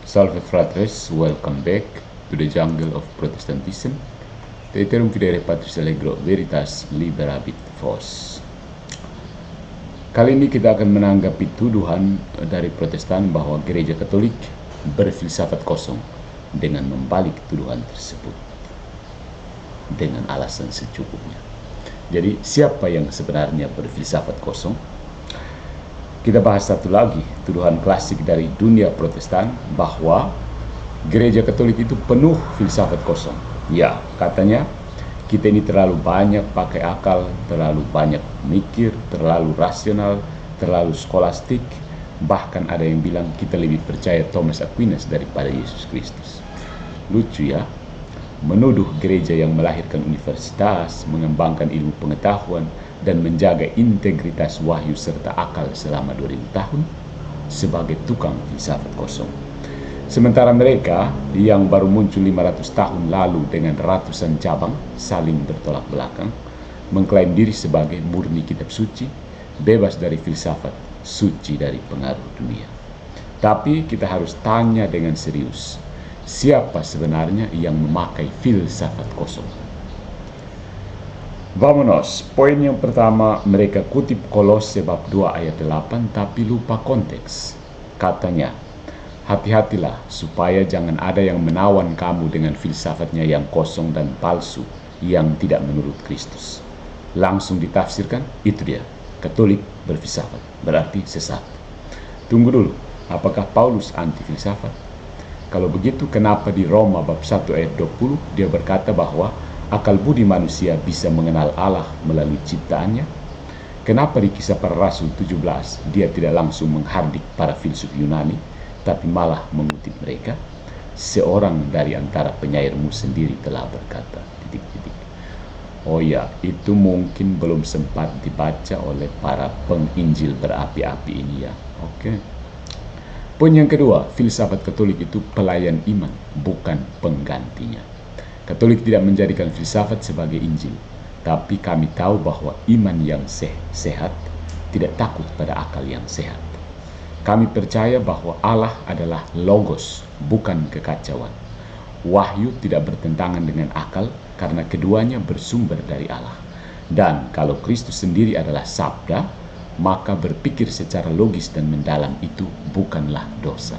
Salve fratres, welcome back to the jungle of Protestantism. Teterum fidere patris allegro veritas liberabit vos. Kali ini kita akan menanggapi tuduhan dari Protestan bahwa gereja Katolik berfilsafat kosong dengan membalik tuduhan tersebut dengan alasan secukupnya. Jadi siapa yang sebenarnya berfilsafat kosong? Kita bahas satu lagi tuduhan klasik dari dunia Protestan bahwa gereja Katolik itu penuh filsafat kosong. Ya, katanya kita ini terlalu banyak pakai akal, terlalu banyak mikir, terlalu rasional, terlalu skolastik. Bahkan ada yang bilang kita lebih percaya Thomas Aquinas daripada Yesus Kristus. Lucu ya, menuduh gereja yang melahirkan universitas, mengembangkan ilmu pengetahuan, dan menjaga integritas wahyu serta akal selama 2000 tahun sebagai tukang filsafat kosong. Sementara mereka yang baru muncul 500 tahun lalu dengan ratusan cabang saling bertolak belakang, mengklaim diri sebagai murni kitab suci, bebas dari filsafat, suci dari pengaruh dunia. Tapi kita harus tanya dengan serius, siapa sebenarnya yang memakai filsafat kosong? Vamonos, poin yang pertama, mereka kutip Kolose bab 2 ayat 8 tapi lupa konteks. Katanya, hati-hatilah supaya jangan ada yang menawan kamu dengan filsafatnya yang kosong dan palsu yang tidak menurut Kristus. Langsung ditafsirkan, itu dia, Katolik berfilsafat, berarti sesat. Tunggu dulu, apakah Paulus anti filsafat? Kalau begitu, kenapa di Roma bab 1 ayat 20 dia berkata bahwa akal budi manusia bisa mengenal Allah melalui ciptaannya? Kenapa di Kisah Para Rasul 17 dia tidak langsung menghardik para filsuf Yunani, tapi malah mengutip mereka? Seorang dari antara penyairmu sendiri telah berkata, titik-titik. Oh ya, itu mungkin belum sempat dibaca oleh para penginjil berapi-api ini ya. Oke. Poin yang kedua, filsafat Katolik itu pelayan iman, bukan penggantinya. Katolik tidak menjadikan filsafat sebagai Injil, tapi kami tahu bahwa iman yang sehat tidak takut pada akal yang sehat. Kami percaya bahwa Allah adalah logos, bukan kekacauan. Wahyu tidak bertentangan dengan akal karena keduanya bersumber dari Allah. Dan kalau Kristus sendiri adalah sabda, maka berpikir secara logis dan mendalam itu bukanlah dosa.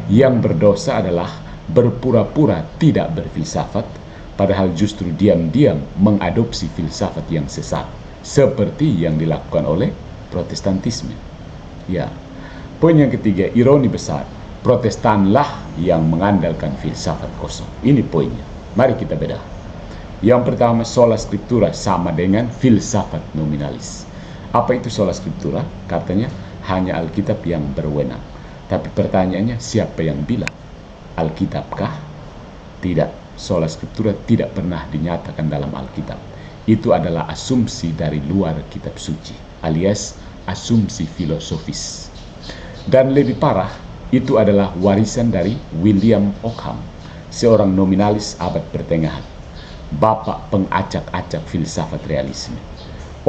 Yang berdosa adalah berpura-pura tidak berfilsafat, padahal justru diam-diam mengadopsi filsafat yang sesat, seperti yang dilakukan oleh Protestantisme. Ya, poin yang ketiga, ironi besar, Protestanlah yang mengandalkan filsafat kosong. Ini poinnya. Mari kita bedah. Yang pertama, sola scriptura sama dengan filsafat nominalis. Apa itu sola scriptura? Katanya hanya Alkitab yang berwenang. Tapi pertanyaannya, siapa yang bilang? Alkitabkah? Tidak, sola scriptura tidak pernah dinyatakan dalam Alkitab. Itu adalah asumsi dari luar kitab suci, alias asumsi filosofis. Dan lebih parah, itu adalah warisan dari William Ockham, seorang nominalis abad pertengahan, bapak pengacak-acak filsafat realisme.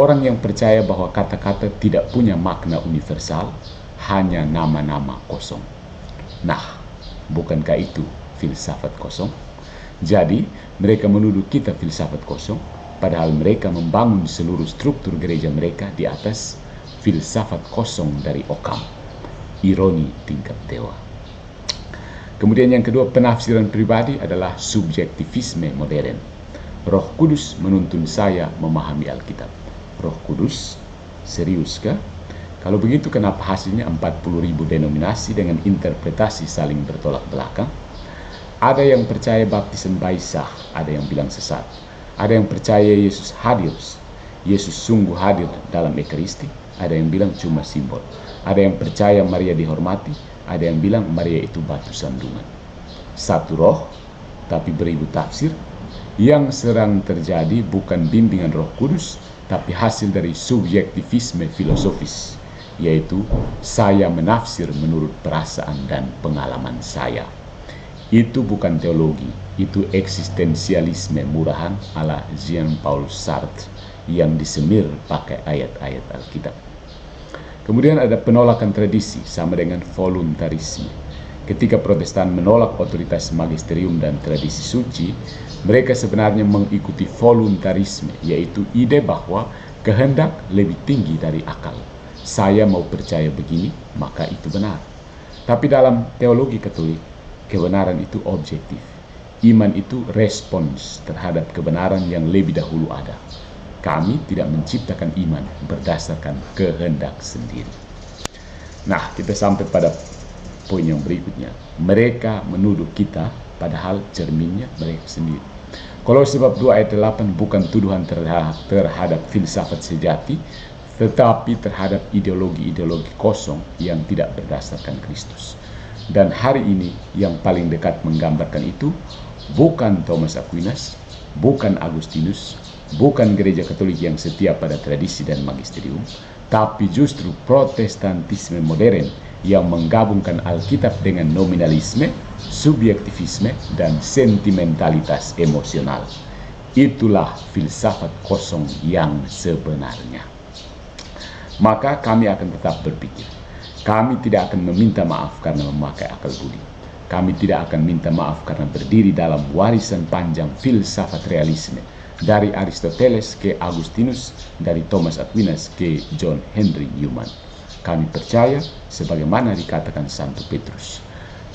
Orang yang percaya bahwa kata-kata tidak punya makna universal, hanya nama-nama kosong. Nah, bukankah itu filsafat kosong? Jadi, mereka menuduh kita filsafat kosong, padahal mereka membangun seluruh struktur gereja mereka di atas filsafat kosong dari Ockham. Ironi tingkat dewa. Kemudian yang kedua, penafsiran pribadi adalah subjektivisme modern. Roh Kudus menuntun saya memahami Alkitab. Roh Kudus? Seriuskah? Kalau begitu, kenapa hasilnya 40.000 denominasi dengan interpretasi saling bertolak belakang? Ada yang percaya baptisan baisah, ada yang bilang sesat. Ada yang percaya Yesus hadir, Yesus sungguh hadir dalam Ekaristi, ada yang bilang cuma simbol. Ada yang percaya Maria dihormati, ada yang bilang Maria itu batu sandungan. Satu roh, tapi beribu tafsir. Yang sedang terjadi bukan bimbingan Roh Kudus, tapi hasil dari subjektivisme filosofis, yaitu saya menafsir menurut perasaan dan pengalaman saya. Itu bukan teologi, itu eksistensialisme murahan ala Jean-Paul Sartre yang disemir pakai ayat-ayat Alkitab. Kemudian ada penolakan tradisi sama dengan voluntarisme. Ketika Protestan menolak otoritas magisterium dan tradisi suci, mereka sebenarnya mengikuti voluntarisme, yaitu ide bahwa kehendak lebih tinggi dari akal. Saya mau percaya begini, maka itu benar. Tapi dalam teologi Katolik, kebenaran itu objektif. Iman itu respons terhadap kebenaran yang lebih dahulu ada. Kami tidak menciptakan iman berdasarkan kehendak sendiri. Nah, kita sampai pada poin yang berikutnya. Mereka menuduh kita, padahal cerminnya mereka sendiri. Kolose bab 2 ayat 8 bukan tuduhan terhadap filsafat sejati, tetapi terhadap ideologi-ideologi kosong yang tidak berdasarkan Kristus. Dan hari ini yang paling dekat menggambarkan itu bukan Thomas Aquinas, bukan Agustinus, bukan gereja Katolik yang setia pada tradisi dan magisterium, tapi justru Protestantisme modern yang menggabungkan Alkitab dengan nominalisme, subjektivisme, dan sentimentalitas emosional. Itulah filsafat kosong yang sebenarnya. Maka kami akan tetap berpikir. Kami tidak akan meminta maaf karena memakai akal budi. Kami tidak akan minta maaf karena berdiri dalam warisan panjang filsafat realisme, dari Aristoteles ke Agustinus, dari Thomas Aquinas ke John Henry Newman. Kami percaya, sebagaimana dikatakan Santo Petrus,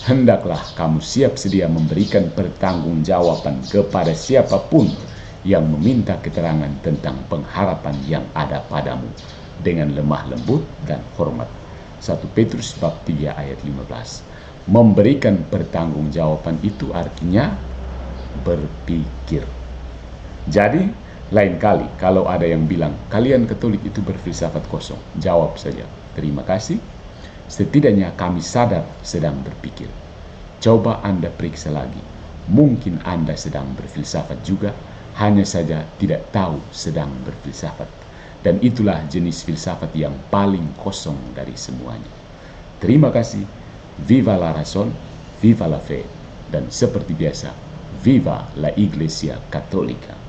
hendaklah kamu siap sedia memberikan pertanggungjawaban kepada siapapun yang meminta keterangan tentang pengharapan yang ada padamu dengan lemah lembut dan hormat. 1 Petrus bab 3 ayat 15. Memberikan pertanggungjawaban itu artinya berpikir. Jadi, lain kali kalau ada yang bilang kalian Katolik itu berfilsafat kosong, jawab saja, terima kasih. Setidaknya kami sadar sedang berpikir. Coba Anda periksa lagi. Mungkin Anda sedang berfilsafat juga, hanya saja tidak tahu sedang berfilsafat. Dan itulah jenis filsafat yang paling kosong dari semuanya. Terima kasih. Viva la razón, viva la fe. Dan seperti biasa, viva la Iglesia Católica.